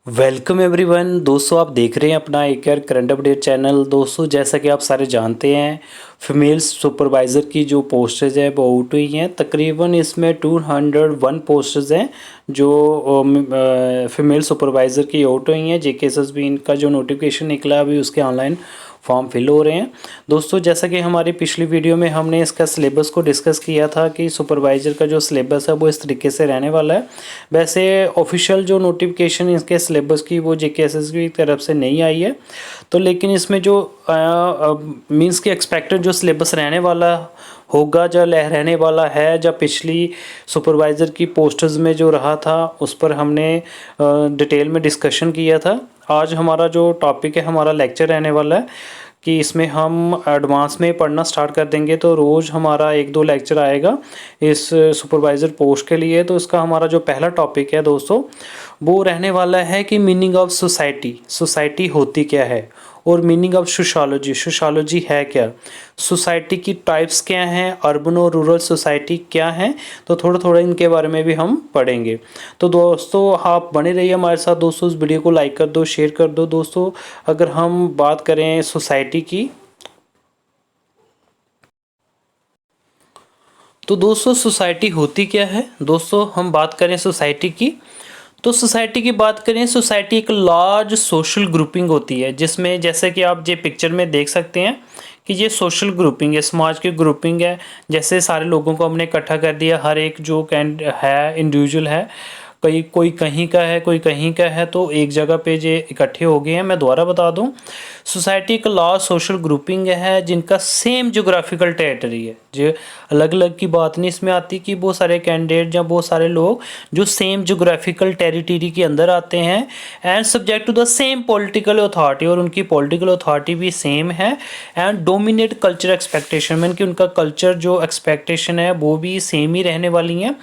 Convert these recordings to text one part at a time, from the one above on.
Welcome everyone दोस्तों, आप देख रहे हैं अपना एक यार करंट अपडेट चैनल। दोस्तों, जैसा कि आप सारे जानते हैं, फीमेल सुपरवाइज़र की जो पोस्टेज है वो आउट हुई हैं। तकरीबन इसमें 201 पोस्टेज हैं जो फीमेल सुपरवाइज़र की आउट हुई हैं। जेकेएसएसबी इनका जो नोटिफिकेशन निकला अभी उसके ऑनलाइन फॉर्म फिल हो रहे हैं। दोस्तों, जैसा कि हमारी पिछली वीडियो में हमने इसका सिलेबस को डिस्कस किया था कि सुपरवाइज़र का जो सिलेबस है वो इस तरीके से रहने वाला है। वैसे ऑफिशियल जो नोटिफिकेशन इसके सिलेबस की वो जेकेएसएसबी की तरफ से नहीं आई है, तो लेकिन इसमें जो मींस के एक्सपेक्टेड जो सिलेबस रहने वाला होगा, जो रहने वाला है, जो पिछली सुपरवाइज़र की पोस्टर्स में जो रहा था उस पर हमने डिटेल में डिस्कशन किया था। आज हमारा जो टॉपिक है, हमारा लेक्चर रहने वाला है कि इसमें हम एडवांस में पढ़ना स्टार्ट कर देंगे। तो रोज़ हमारा 1-2 लेक्चर आएगा इस सुपरवाइज़र पोस्ट के लिए। तो इसका हमारा जो पहला टॉपिक है दोस्तों, वो रहने वाला है कि मीनिंग ऑफ सोसाइटी, सोसाइटी होती क्या है, और मीनिंग ऑफ सोशियोलॉजी, सोशियोलॉजी है क्या, सोसाइटी की टाइप्स क्या हैं, अर्बन और रूरल सोसाइटी क्या हैं। तो थोड़ा थोड़ा इनके बारे में भी हम पढ़ेंगे। तो दोस्तों, आप बने रहिए हमारे साथ। दोस्तों, इस वीडियो को लाइक कर दो, शेयर कर दो। दोस्तों, अगर हम बात करें सोसाइटी की, तो दोस्तों सोसाइटी होती क्या है। दोस्तों, हम बात करें सोसाइटी की, तो सोसाइटी की बात करें, सोसाइटी एक लार्ज सोशल ग्रुपिंग होती है जिसमें, जैसे कि आप ये पिक्चर में देख सकते हैं कि ये सोशल ग्रुपिंग है, समाज की ग्रुपिंग है। जैसे सारे लोगों को हमने इकट्ठा कर दिया, हर एक जो कैंड है इंडिविजुअल है, कोई कहीं का है, कोई कहीं का है, तो एक जगह पे जे इकट्ठे हो गए हैं। मैं दोबारा बता दूं, सोसाइटी एक लार्ज सोशल ग्रुपिंग है जिनका सेम जोग्राफिकल टेरिटरी है। जो अलग अलग की बात नहीं इसमें आती कि बहुत सारे कैंडिडेट या बहुत सारे लोग जो सेम जोग्राफिकल टेरिटरी के अंदर आते हैं and subject to the same political authority, और उनकी पॉलिटिकल अथॉरिटी भी सेम है and dominate culture expectation, mean कि उनका कल्चर जो एक्सपेक्टेशन है वो भी सेम ही रहने वाली हैं।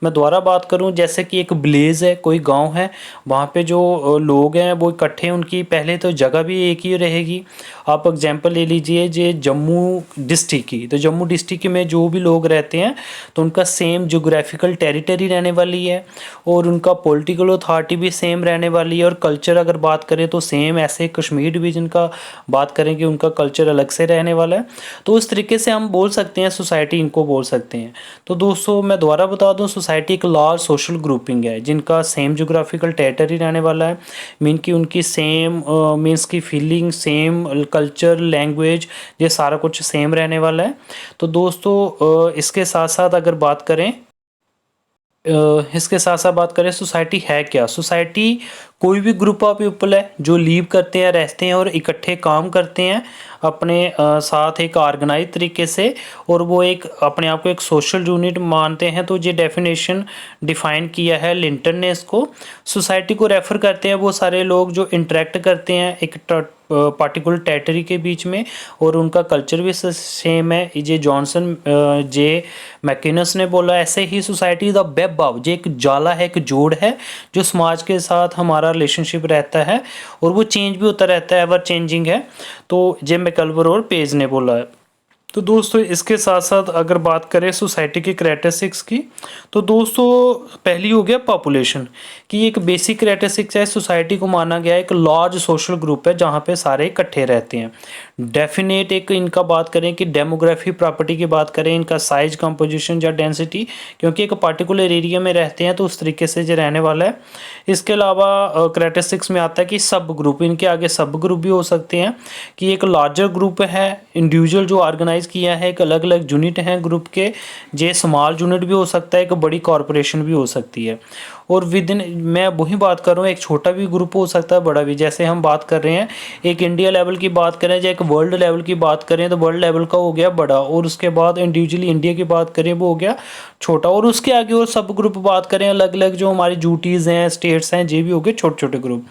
मैं दोबारा बात करूं, जैसे कि एक विलेज है, कोई गांव है, वहाँ पे जो लोग हैं वो इकट्ठे, उनकी पहले तो जगह भी एक ही रहेगी। आप एग्जांपल ले लीजिए जे जम्मू डिस्ट्रिक्ट की, तो जम्मू डिस्ट्रिक्ट में जो भी लोग रहते हैं तो उनका सेम जोग्राफिकल टेरिटरी रहने वाली है और उनका पॉलिटिकल अथॉरिटी भी सेम रहने वाली है। और कल्चर अगर बात करें तो सेम, ऐसे कश्मीर डिवीज़न का बात करें कि उनका कल्चर अलग से रहने वाला है। तो उस तरीके से हम बोल सकते हैं, सोसाइटी इनको बोल सकते हैं। तो दोस्तों, मैं दोबारा बता दूं, सोसाइटी एक लार्ज सोशल ग्रुपिंग है जिनका सेम जोग्राफिकल टेरिटरी रहने वाला है, मीन कि उनकी सेम मीन्स की फीलिंग सेम, कल्चर, लैंग्वेज, ये सारा कुछ सेम रहने वाला है। तो दोस्तों, इसके साथ साथ अगर बात करें, इसके साथ साथ बात करें सोसाइटी है क्या। सोसाइटी कोई भी ग्रुप ऑफ पीपल है जो लीव करते हैं, रहते हैं और इकट्ठे काम करते हैं अपने साथ एक ऑर्गेनाइज तरीके से, और वो एक अपने आप को एक सोशल यूनिट मानते हैं। तो ये डेफिनेशन डिफाइन किया है लिंटन ने इसको। सोसाइटी को रेफर करते हैं वो सारे लोग जो इंटरेक्ट करते हैं एक पार्टिकुलर टेरिटरी के बीच में, और उनका कल्चर भी सेम है। जे जॉनसन जे मैकिनस ने बोला, ऐसे ही सोसाइटी द वेब ऑफ, जो एक जाला है, एक जोड़ है जो समाज के साथ हमारा रिलेशनशिप रहता है और वो चेंज भी होता रहता है, एवर चेंजिंग है। तो जे मैकल्वर और पेज ने बोला है। तो दोस्तों, इसके साथ साथ अगर बात करें सोसाइटी की करैक्टरिस्टिक्स की, तो दोस्तों पहली हो गया पॉपुलेशन, कि एक बेसिक करैक्टरिस्टिक्स है, सोसाइटी को माना गया एक लार्ज सोशल ग्रुप है जहाँ पे सारे इकट्ठे रहते हैं। डेफिनेट एक इनका बात करें कि डेमोग्राफी प्रॉपर्टी की बात करें, इनका साइज, कंपोजिशन या डेंसिटी, क्योंकि एक पार्टिकुलर एरिया में रहते हैं तो उस तरीके से जो रहने वाला है। इसके अलावा करैक्टरिस्टिक्स में आता है कि सब ग्रुप, इनके आगे सब ग्रुप भी हो सकते हैं, कि एक लार्जर ग्रुप है, इंडिविजुअल जो ऑर्गेनाइज किया है, एक अलग अलग यूनिट हैं ग्रुप के, जे स्मॉल यूनिट भी हो सकता है, एक बड़ी कॉरपोरेशन भी हो सकती है। और विद इन, मैं वही बात कर रहा हूँ, एक छोटा भी ग्रुप हो सकता है, बड़ा भी। जैसे हम बात कर रहे हैं एक इंडिया लेवल की बात करें या एक वर्ल्ड लेवल की बात करें, तो वर्ल्ड लेवल का हो गया बड़ा, और उसके बाद इंडिविजुअली इंडिया की बात करें वो हो गया छोटा, और उसके आगे और सब ग्रुप बात करें अलग अलग जो हमारी ड्यूटीज़ हैं, स्टेट्स हैं, ये भी हो गए छोटे छोटे group.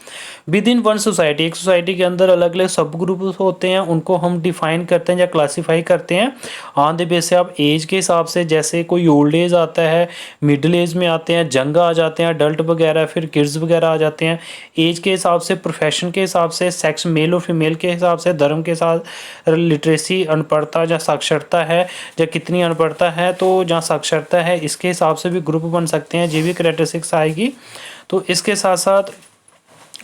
With in one society, एक सोसाइटी के अंदर अलग अलग सब ग्रुप होते हैं, उनको हम डिफाइन करते हैं या क्लासीफाई करते हैं ऑन द बेस से आप एज के हिसाब से। जैसे कोई ओल्ड एज आता है, मिडिल एज में आते हैं, जंग आ जाते हैं, अडल्ट वगैरह, फिर किड्स वगैरह आ जाते हैं। एज के हिसाब से, प्रोफेशन के हिसाब से, सेक्स मेल और फीमेल के हिसाब से, धर्म के साथ, लिटरेसी अनपढ़ता या साक्षरता है या कितनी अनपढ़ता है, तो जहाँ साक्षरता है इसके हिसाब से भी ग्रुप बन सकते हैं, ये भी करैक्टरिस्टिक्स आएगी। तो इसके साथ साथ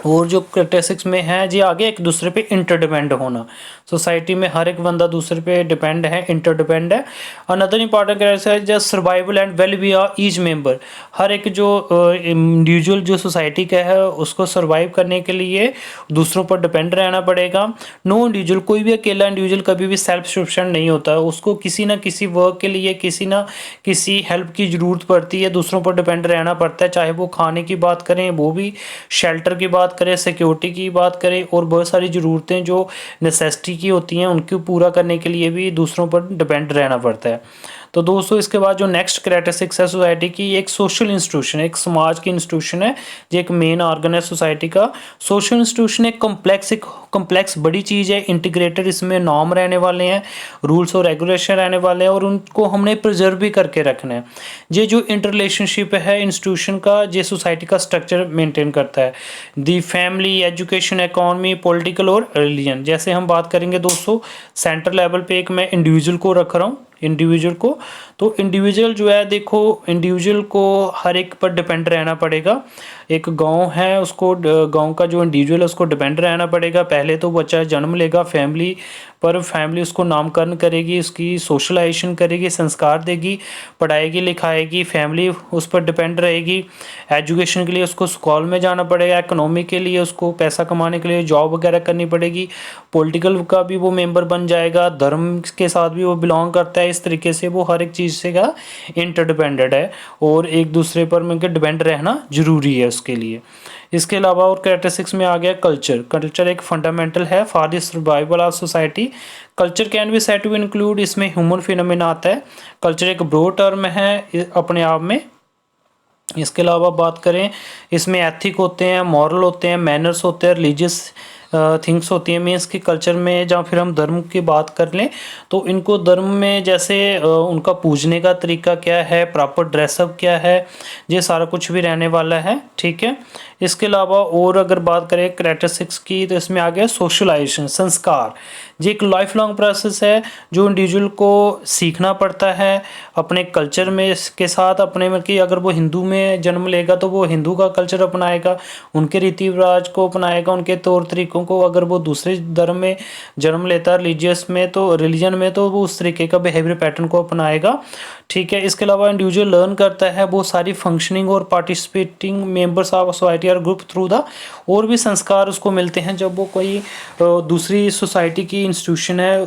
और जो करेक्टरिस्टिक्स में है जी आगे एक दूसरे पे इंटरडिपेंड होना। सोसाइटी में हर एक बंदा दूसरे पे डिपेंड है, इंटरडिपेंड है। अनदर इंपॉर्टेंट करेक्टरिस्टिक है जस्ट सर्वाइवल एंड वेल बी ईच मेंबर। हर एक जो इंडिविजुअल जो सोसाइटी का है उसको सर्वाइव करने के लिए दूसरों पर डिपेंड रहना पड़ेगा। नो इंडिविजुअल, कोई भी अकेला इंडिविजुअल कभी भी सेल्फ सफिशिएंट नहीं होता है, उसको किसी ना किसी वर्क के लिए किसी ना किसी हेल्प की ज़रूरत पड़ती है, दूसरों पर डिपेंड रहना पड़ता है। चाहे वो खाने की बात करें, वो भी शेल्टर की बात करें, सिक्योरिटी की बात करें, और बहुत सारी ज़रूरतें जो नेसेसिटी की होती हैं उनको पूरा करने के लिए भी दूसरों पर डिपेंड रहना पड़ता है। तो दोस्तों इसके बाद जो नेक्स्ट करेक्टरिस्टिक्स है सोसाइटी की, एक सोशल इंस्टीट्यूशन, एक समाज की इंस्टीट्यूशन है जो एक मेन ऑर्गन है सोसाइटी का। सोशल इंस्टीट्यूशन एक कम्प्लेक्स बड़ी चीज़ है, इंटीग्रेटेड, इसमें नॉर्म रहने वाले हैं, रूल्स और रेगुलेशन रहने वाले हैं, और उनको हमने प्रिजर्व भी करके रखना है। ये जो इंटर रिलेशनशिप है इंस्टीट्यूशन का, ये सोसाइटी का स्ट्रक्चर मेंटेन करता है। दी फैमिली, एजुकेशन, इकोनॉमी, पॉलिटिकल और रिलीजन। जैसे हम बात करेंगे दोस्तों सेंटर लेवल पे, एक मैं इंडिविजुअल को रख रहा हूँ, इंडिविजुअल को, तो इंडिविजुअल जो है देखो, इंडिविजुअल को हर एक पर डिपेंड रहना पड़ेगा। एक गांव है उसको, गांव का जो इंडिविजुअल है उसको डिपेंड रहना पड़ेगा। पहले तो बच्चा जन्म लेगा फैमिली पर, फैमिली उसको नामकरण करेगी, उसकी सोशलाइजेशन करेगी, संस्कार देगी, पढ़ाएगी लिखाएगी, फैमिली उस पर डिपेंड रहेगी। एजुकेशन के लिए उसको स्कूल में जाना पड़ेगा, इकोनॉमी के लिए उसको पैसा कमाने के लिए जॉब वगैरह करनी पड़ेगी, पॉलिटिकल का भी वो मेंबर बन जाएगा, धर्म के साथ भी वो बिलोंग करता है। इस तरीके से वो हर एक चीज़ से का इंटरडिपेंडेंट है और एक दूसरे पर मिलकर डिपेंड रहना जरूरी है उसके लिए। इसके अलावा और कैरेक्टरिस्टिक्स में आ गया कल्चर। कल्चर एक फंडामेंटल है for the survival of society. Culture can be said to include, इसमें ह्यूमन फिनोमेना आता है। कल्चर एक ब्रॉड टर्म है अपने आप में। इसके अलावा बात करें, इसमें एथिक होते हैं, मॉरल होते हैं, मैनर्स होते हैं, रिलीजियस थिंग्स होती हैं। मीन्स कि कल्चर में, जहाँ फिर हम धर्म की बात कर लें तो इनको धर्म में जैसे उनका पूजने का तरीका क्या है, प्रॉपर ड्रेसअप क्या है, ये सारा कुछ भी रहने वाला है, ठीक है। इसके अलावा और अगर बात करें कैरेक्टरिस्टिक्स की, तो इसमें आ गया सोशलाइजेशन, संस्कार। ये एक लाइफ लॉन्ग प्रोसेस है जो इंडिविजुअल को सीखना पड़ता है अपने कल्चर में के साथ। अपने में कि अगर वो हिंदू में जन्म लेगा तो वो हिंदू का कल्चर अपनाएगा, उनके रीति रिवाज को अपनाएगा, उनके तौर तरीकों को। अगर वो दूसरे धर्म में जन्म लेता है, रिलीजन में, तो वो उस तरीके का बिहेवियर पैटर्न को अपनाएगा, ठीक है। इसके अलावा इंडिविजुअल लर्न करता है वो सारी फंक्शनिंग और पार्टिसिपेटिंग मेंबर्स ऑफ सोसाइटी और ग्रुप थ्रू द, और भी संस्कार उसको मिलते हैं जब वो कोई दूसरी सोसाइटी की इंस्टीट्यूशन है।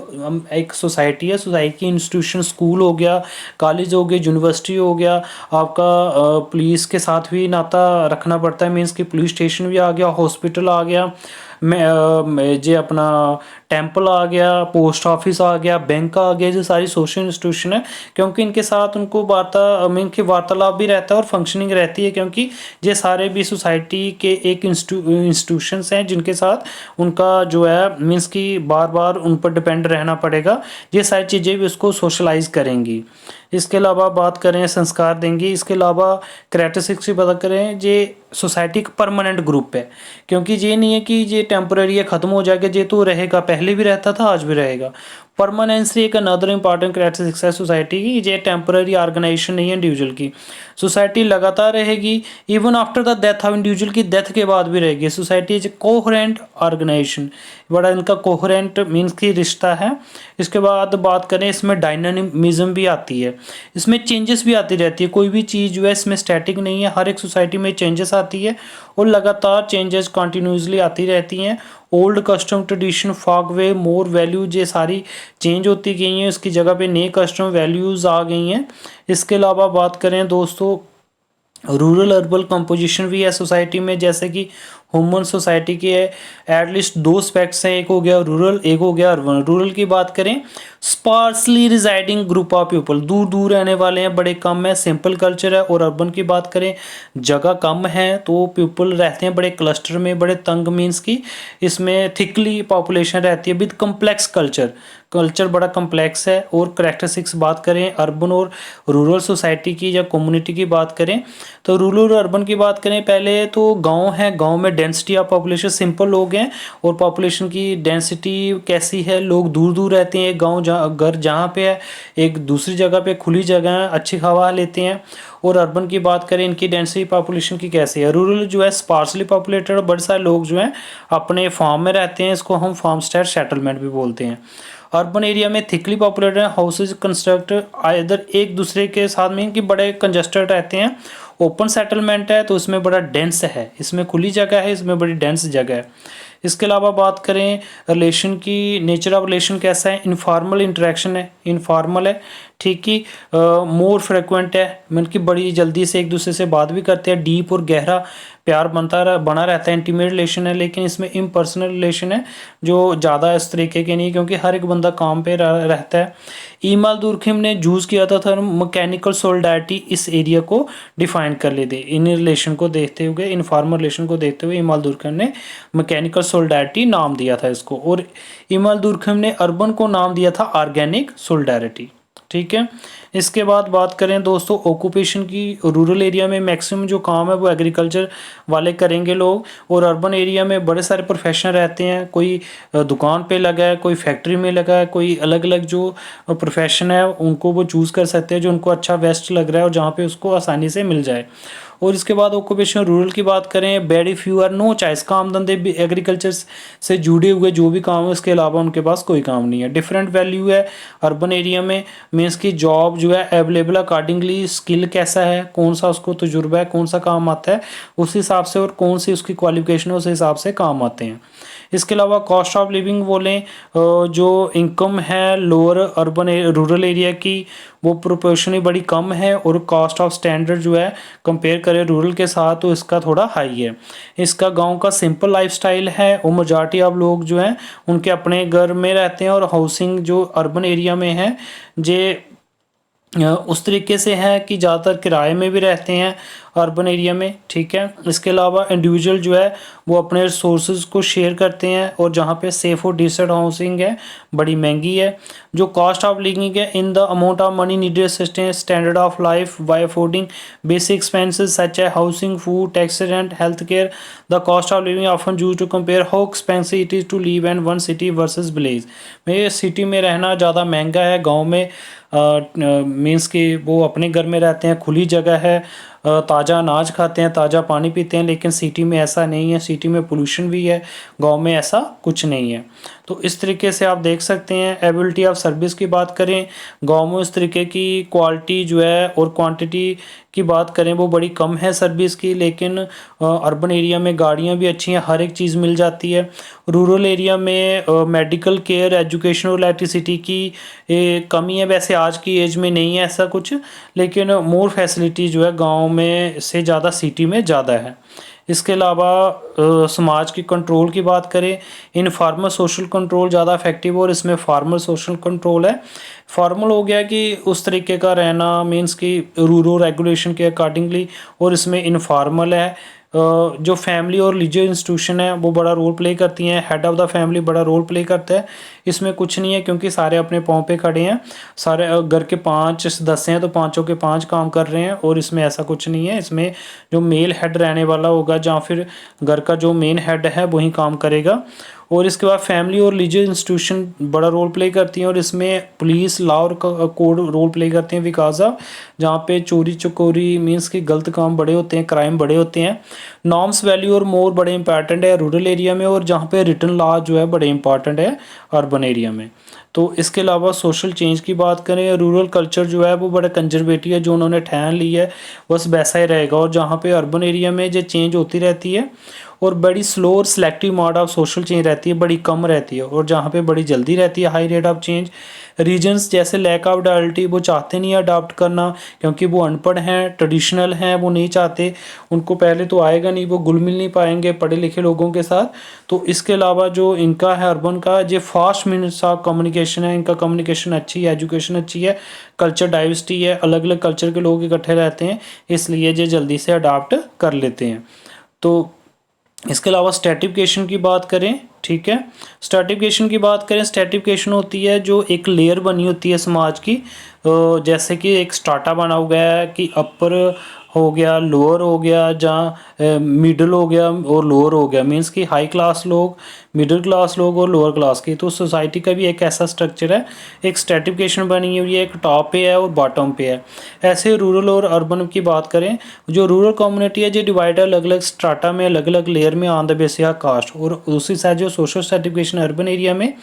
एक सोसाइटी है, सोसाइटी की इंस्टीट्यूशन, स्कूल हो गया, कॉलेज हो गया, यूनिवर्सिटी हो गया, आपका पुलिस के साथ भी नाता रखना पड़ता है। मीन्स कि पुलिस स्टेशन भी आ गया, हॉस्पिटल आ गया, जे अपना टेंपल आ गया, पोस्ट ऑफिस आ गया, बैंक आ गया, जो सारी सोशल इंस्टीट्यूशन है। क्योंकि इनके साथ उनको वार्तालाप भी रहता है और फंक्शनिंग रहती है, क्योंकि ये सारे भी सोसाइटी के एक इंस्टीट्यूशंस हैं जिनके साथ उनका जो है मीन्स कि बार बार उन पर डिपेंड रहना पड़ेगा। ये सारी चीज़ें भी उसको सोशलाइज करेंगी। इसके अलावा बात करें, संस्कार देंगी। इसके अलावा कैरेक्टरिस्टिक्स की बात करें, ये सोसाइटी का परमानेंट ग्रुप है, क्योंकि ये नहीं है कि ये टेम्पररी है, ख़त्म हो जाएगा, ये तो रहेगा, पहले भी रहता था, आज भी रहेगा। परमानेंसी एक अनदर इंपॉर्टेंट कैरेक्टरिस्टिक्स है सोसाइटी की। ये टेम्पररी ऑर्गेनाइजेशन नहीं है इंडिविजुअल की। सोसाइटी लगातार रहेगी, even after the death of individual की डेथ के बाद भी रहेगी। सोसाइटी इज कोहेरेंट ऑर्गेनाइजेशन, बड़ा इनका कोहेरेंट मीन्स की रिश्ता है। इसके बाद बात करें, इसमें डायनामिज्म भी आती है, इसमें चेंजेस भी आती रहती है। कोई भी चीज़ जो है इसमें स्टैटिक नहीं है, हर एक सोसाइटी में चेंजेस आती है और लगातार चेंजेस कंटिन्यूसली आती रहती हैं। ओल्ड कस्टम, ट्रेडिशन, फॉक वे, मोर वैल्यूज, ये सारी चेंज होती गई हैं, उसकी जगह पे नए कस्टम वैल्यूज़ आ गई हैं। इसके अलावा बात करें दोस्तों, रूरल अर्बन कंपोजिशन भी है सोसाइटी में। जैसे कि ह्यूमन सोसाइटी के एटलीस्ट दो स्पेक्ट्स हैं, एक हो गया रूरल, एक हो गया अर्बन। रूरल की बात करें, sparsely residing group of people, दूर दूर रहने वाले हैं, बड़े कम है, सिंपल कल्चर है। और अर्बन की बात करें, जगह कम है तो पीपल रहते हैं बड़े क्लस्टर में, बड़े तंग, मीन्स की इसमें थिकली पॉपुलेशन रहती है विद कम्प्लेक्स कल्चर बड़ा कम्प्लेक्स है। और कैरेक्टरिस्टिक्स बात करें अर्बन और रूरल सोसाइटी की या कम्युनिटी की बात करें, तो रूरल और अर्बन की बात करें, पहले तो गांव है, गांव में डेंसिटी ऑफ पॉपुलेशन, सिंपल लोग हैं और पॉपुलेशन की डेंसिटी कैसी है, लोग दूर दूर रहते हैं, एक गाँव घर जहाँ पे है एक दूसरी जगह पे खुली जगह है, अच्छी हवा लेते हैं। और अर्बन की बात करें इनकी डेंसिटी पॉपुलेशन की कैसी है, रूरल जो है स्पार्सली पॉपुलेटेड और बड़े सारे लोग जो हैं अपने फार्म में रहते हैं, इसको हम फार्म स्टेड सेटलमेंट भी बोलते हैं। अर्बन एरिया में थिकली पॉपुलेटेड हाउसेज कंस्ट्रक्ट इधर एक दूसरे के साथ में कि बड़े कंजस्टेड रहते हैं। ओपन सेटलमेंट है तो इसमें बड़ा डेंस है, इसमें खुली जगह है, इसमें बड़ी डेंस जगह है। इसके अलावा बात करें रिलेशन की, नेचर ऑफ रिलेशन कैसा है, इनफॉर्मल इंटरेक्शन है, इनफॉर्मल है, ठीक ही मोर फ्रिक्वेंट है, मतलब कि बड़ी जल्दी से एक दूसरे से बात भी करते हैं, डीप और गहरा प्यार बना रहता है, इंटीमेट रिलेशन है। लेकिन इसमें इम्पर्सनल रिलेशन है जो ज़्यादा इस तरीके के नहीं, क्योंकि हर एक बंदा काम पे रहता है। ईमाल दुर्खिम ने यूज़ किया था मैकेनिकल सोलिडारिटी इस एरिया को डिफाइन कर लेते, इन रिलेशन को देखते हुए, इनफॉर्मल रिलेशन को देखते हुए ईमाल दुर्खिम ने मैकेनिकल सोलिडारिटी नाम दिया था इसको, और ईमाल दुर्खिम ने अर्बन को नाम दिया था ऑर्गेनिक सोलिडारिटी, ठीक है। इसके बाद बात करें दोस्तों ऑक्यूपेशन की, रूरल एरिया में मैक्सिमम जो काम है वो एग्रीकल्चर वाले करेंगे लोग, और अर्बन एरिया में बड़े सारे प्रोफेशन रहते हैं, कोई दुकान पे लगा है, कोई फैक्ट्री में लगा है, कोई अलग अलग जो प्रोफेशन है उनको वो चूज़ कर सकते हैं जो उनको अच्छा बेस्ट लग रहा है और जहाँ पे उसको आसानी से मिल जाए। और इसके बाद ऑक्यूपेशन रूरल की बात करें, very few are no choice, काम धंधे भी एग्रीकल्चर से जुड़े हुए जो भी काम है उसके अलावा उनके पास कोई काम नहीं है। डिफरेंट वैल्यू है अर्बन एरिया में, मीन्स की जॉब जो है अवेलेबल अकॉर्डिंगली, स्किल कैसा है, कौन सा उसको तजुर्बा है, कौन सा काम आता है उस हिसाब से, और कौन सी उसकी क्वालिफिकेशन है उस हिसाब से काम आते हैं। इसके अलावा कॉस्ट ऑफ लिविंग बोलें, जो इनकम है लोअर अर्बन रूरल एरिया की वो प्रोपोर्शनली बड़ी कम है, और कॉस्ट ऑफ स्टैंडर्ड जो है कंपेयर करें रूरल के साथ तो इसका थोड़ा हाई है। इसका गांव का सिंपल लाइफस्टाइल है, और मेजॉरिटी ऑफ लोग जो हैं उनके अपने घर में रहते हैं, और हाउसिंग जो अर्बन एरिया में है जे उस तरीके से है कि ज़्यादातर किराए में भी रहते हैं अर्बन एरिया में, ठीक है। इसके अलावा इंडिविजुअल जो है वो अपने रिसोर्सेज को शेयर करते हैं, और जहाँ पे सेफ और डिसेंट हाउसिंग है बड़ी महंगी है। जो कॉस्ट ऑफ लिविंग है, in the amount of money needed sustain standard of life by affording basic expenses such है housing, food, tax rent, health care. The cost of living often used to compare how expensive it is to live in one city versus village. में city में रहना ज़्यादा महंगा है, गाँव में means कि वो अपने घर में रहते हैं, खुली जगह है, ताज़ा अनाज खाते हैं, ताज़ा पानी पीते हैं। लेकिन सिटी में ऐसा नहीं है, सिटी में पोल्यूशन भी है, गांव में ऐसा कुछ नहीं है। तो इस तरीके से आप देख सकते हैं। एबिलिटी ऑफ सर्विस की बात करें, गांव में इस तरीके की क्वालिटी जो है और क्वांटिटी की बात करें वो बड़ी कम है सर्विस की, लेकिन अर्बन एरिया में गाड़ियां भी अच्छी हैं, हर एक चीज़ मिल जाती है। रूरल एरिया में मेडिकल केयर, एजुकेशन और इलेक्ट्रिसिटी की कमी है, वैसे आज की एज में नहीं है ऐसा कुछ, लेकिन मोर फैसिलिटी जो है गांव में से ज़्यादा सिटी में ज़्यादा है। इसके अलावा समाज की कंट्रोल की बात करें, इन फार्मर सोशल कंट्रोल ज़्यादा इफेक्टिव, और इसमें फार्मर सोशल कंट्रोल है। फॉर्मल हो गया कि उस तरीके का रहना, मींस कि रूरल रेगुलेशन के अकॉर्डिंगली, और इसमें इनफॉर्मल है। जो फैमिली और रिलीजियस इंस्टीट्यूशन है वो बड़ा रोल प्ले करती हैं, हेड ऑफ़ द फैमिली बड़ा रोल प्ले करता है। इसमें कुछ नहीं है क्योंकि सारे अपने पाँव पे खड़े हैं, सारे घर के 5 सदस्य हैं तो पाँचों के 5 काम कर रहे हैं, और इसमें ऐसा कुछ नहीं है। इसमें जो मेल हेड रहने वाला होगा या फिर घर का जो मेन हेड है वही काम करेगा। और इसके बाद फैमिली और रिलीजियस इंस्टीट्यूशन बड़ा रोल प्ले करती हैं, और इसमें पुलिस, लॉ और कोड रोल प्ले करते हैं, बिकॉज ऑफ जहाँ पे चोरी चकोरी मीन्स कि गलत काम बड़े होते हैं, क्राइम बड़े होते हैं। नॉर्म्स, वैल्यू और मोर बड़े इंपॉर्टेंट है रूरल एरिया में, और जहाँ पे रिटन लॉ जो है बड़े इंपॉर्टेंट है अर्बन एरिया में। तो इसके अलावा सोशल चेंज की बात करें, रूरल कल्चर जो है वो बड़ा कंजर्वेटिव है, जो उन्होंने ठान ली है बस वैसा ही रहेगा। और जहाँ पे अर्बन एरिया में जो चेंज होती रहती है और बड़ी स्लो और selective mode of social change रहती है, बड़ी कम रहती है, और जहाँ पे बड़ी जल्दी रहती है high rate of change. Reasons जैसे लैक ऑफ डायलिटी वो चाहते नहीं अडॉप्ट करना, क्योंकि वो अनपढ़ हैं, ट्रेडिशनल हैं, वो नहीं चाहते, उनको पहले तो आएगा नहीं, वो घुल मिल नहीं पाएंगे पढ़े लिखे लोगों के साथ। तो इसके अलावा जो इनका है अर्बन का जो फास्ट मीन्स ऑफ कम्युनिकेशन है, इनका कम्युनिकेशन अच्छी है, एजुकेशन अच्छी है, कल्चर डाइवर्सिटी है, अलग अलग कल्चर के लोग इकट्ठे रहते हैं, इसलिए ये जल्दी से अडॉप्ट कर लेते हैं। तो इसके अलावा स्ट्रैटिफिकेशन की बात करें, ठीक है, स्ट्रैटिफिकेशन की बात करें, स्ट्रैटिफिकेशन होती है जो एक लेयर बनी होती है समाज की, जैसे कि एक स्ट्राटा बना हुआ है कि अपर हो गया, लोअर हो गया, जहाँ मिडिल हो गया और लोअर हो गया, मीन्स कि हाई क्लास लोग, मिडिल क्लास लोग और लोअर क्लास की। तो सोसाइटी का भी एक ऐसा स्ट्रक्चर है, एक स्ट्रेटिफिकेशन बनी हुई है, एक टॉप पे है और बॉटम पे है। ऐसे रूरल और अर्बन की बात करें, जो रूरल कम्युनिटी है जो डिवाइड है अलग अलग स्ट्राटा में, अलग अलग लेयर में on the basis of caste. और दूसरी साइड जो सोशल स्ट्रेटिफिकेशन अर्बन एरिया में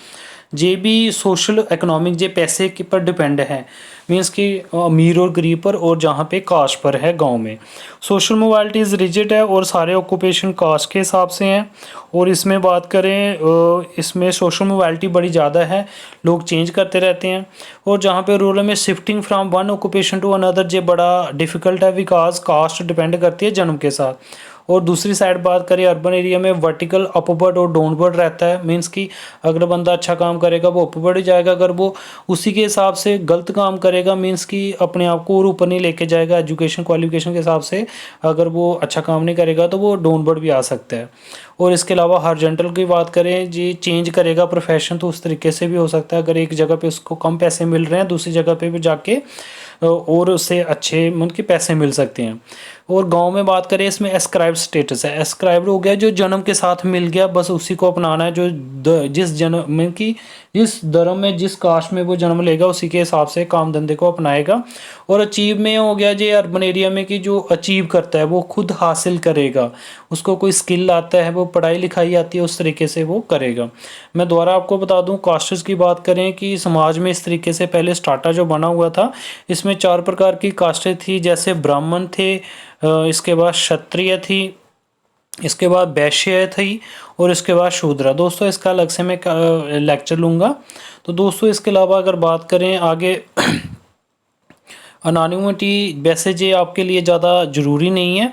जे भी सोशल इकोनॉमिक जे पैसे के पर डिपेंड है, मीन्स कि अमीर और गरीब पर, और जहाँ पे कास्ट पर है गांव में। सोशल मोबालिटी इज़ रिजिड है और सारे ऑक्यूपेशन कास्ट के हिसाब से हैं। और इसमें बात करें इसमें सोशल मोबालिटी बड़ी ज़्यादा है, लोग चेंज करते रहते हैं। और जहाँ पे रूरल में shifting from one occupation to another जे बड़ा डिफ़िकल्ट है, बिकॉज कास्ट डिपेंड करती है जन्म के साथ। और दूसरी साइड बात करें अर्बन एरिया में वर्टिकल अपवर्ड और डाउनवर्ड रहता है, मीन्स कि अगर बंदा अच्छा काम करेगा वो अपवर्ड ही जाएगा, अगर वो उसी के हिसाब से गलत काम करेगा मीन्स कि अपने आप को और ऊपर नहीं लेके जाएगा एजुकेशन क्वालिफिकेशन के हिसाब से, अगर वो अच्छा काम नहीं करेगा तो वो डाउनवर्ड भी आ सकता है। और इसके अलावा हॉरिजॉन्टल की बात करें जी, चेंज करेगा प्रोफेशन तो उस तरीके से भी हो सकता है, अगर एक जगह पे उसको कम पैसे मिल रहे हैं दूसरी जगह पे भी जाके और उससे अच्छे मतलब कि पैसे मिल सकते हैं। और गांव में बात करें इसमें एस्क्राइब स्टेटस है, एस्क्राइब हो गया जो जन्म के साथ मिल गया बस उसी को अपनाना है, जो जिस जन्म में कि जिस धर्म में जिस कास्ट में वो जन्म लेगा उसी के हिसाब से काम धंधे को अपनाएगा। और अचीव में हो गया जो अर्बन एरिया में कि जो अचीव करता है वो खुद हासिल करेगा, उसको कोई स्किल आता है, वो पढ़ाई लिखाई आती है, उस तरीके से वो करेगा। मैं दोबारा आपको बता दूं, कास्ट्स की बात करें कि समाज में इस तरीके से पहले स्टार्टा जो बना हुआ था, इसमें 4 प्रकार की कास्टें थी, जैसे ब्राह्मण थे, इसके बाद क्षत्रिय थी, इसके बाद वैश्य थी, और इसके बाद शूद्र। दोस्तों इसका अलग से मैं लेक्चर लूँगा। तो दोस्तों इसके अलावा अगर बात करें आगे अनोनिमिटी, वैसे ये आपके लिए ज़्यादा ज़रूरी नहीं है,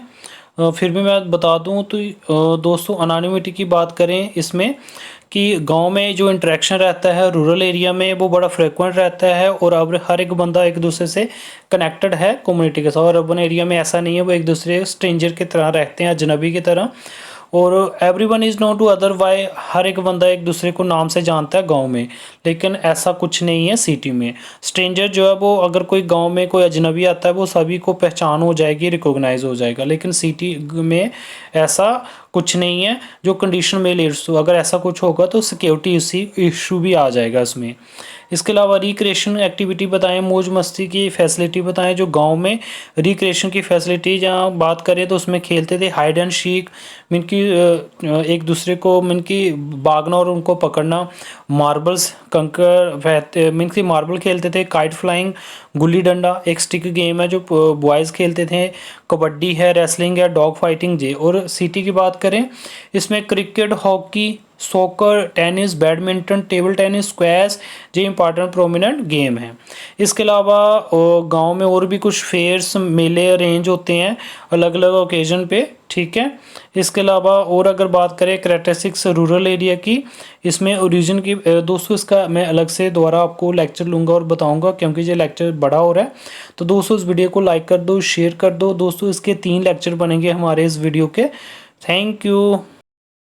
फिर भी मैं बता दूं तो दोस्तों अनोनिमिटी की बात करें इसमें कि गांव में जो इंटरेक्शन रहता है रूरल एरिया में वो बड़ा फ्रिक्वेंट रहता है, और अब हर एक बंदा एक दूसरे से कनेक्टेड है कम्युनिटी के साथ। और अर्बन एरिया में ऐसा नहीं है, वो एक दूसरे स्ट्रेंजर की तरह रहते हैं, अजनबी की तरह। और everyone is known to other, why हर एक बंदा एक दूसरे को नाम से जानता है गांव में, लेकिन ऐसा कुछ नहीं है सिटी में। स्ट्रेंजर जो है वो अगर कोई गांव में कोई अजनबी आता है वो सभी को पहचान हो जाएगी, रिकॉग्नाइज हो जाएगा, लेकिन सिटी में ऐसा कुछ नहीं है जो कंडीशन में लीड्स टू, अगर ऐसा कुछ होगा तो सिक्योरिटी इशू भी आ जाएगा इसमें। इसके अलावा रिक्रिएशन एक्टिविटी बताएं, मौज मस्ती की फैसिलिटी बताएं। जो गांव में रिक्रिएशन की फैसिलिटी जहाँ बात करें तो उसमें खेलते थे हाइड एंड सीक, मीन की एक दूसरे को मीन की भागना और उनको पकड़ना, मार्बल्स कंकर मीन की मार्बल खेलते थे, काइट फ्लाइंग, गुल्ली डंडा एक स्टिक गेम है जो बॉयज़ खेलते थे, कबड्डी है, रेसलिंग है, डॉग फाइटिंग जे। और सिटी की बात करें इसमें cricket, hockey, soccer, tennis, badminton, table tennis, squash ये इंपॉर्टेंट प्रोमिनेंट गेम है। इसके अलावा गांव में और भी कुछ फेयर्स मेले अरेंज होते हैं अलग अलग ओकेजन पे, ठीक है। इसके अलावा और अगर बात करें करैक्टरिस्टिक्स रूरल एरिया की, इसमें ओरिजिन की दोस्तों इसका मैं अलग से दोबारा आपको लेक्चर लूँगा और बताऊँगा, क्योंकि ये लेक्चर बड़ा हो रहा है। तो दोस्तों इस वीडियो को लाइक कर दो, शेयर कर दो दोस्तों, इसके 3 लेक्चर बनेंगे हमारे इस वीडियो के। Thank you.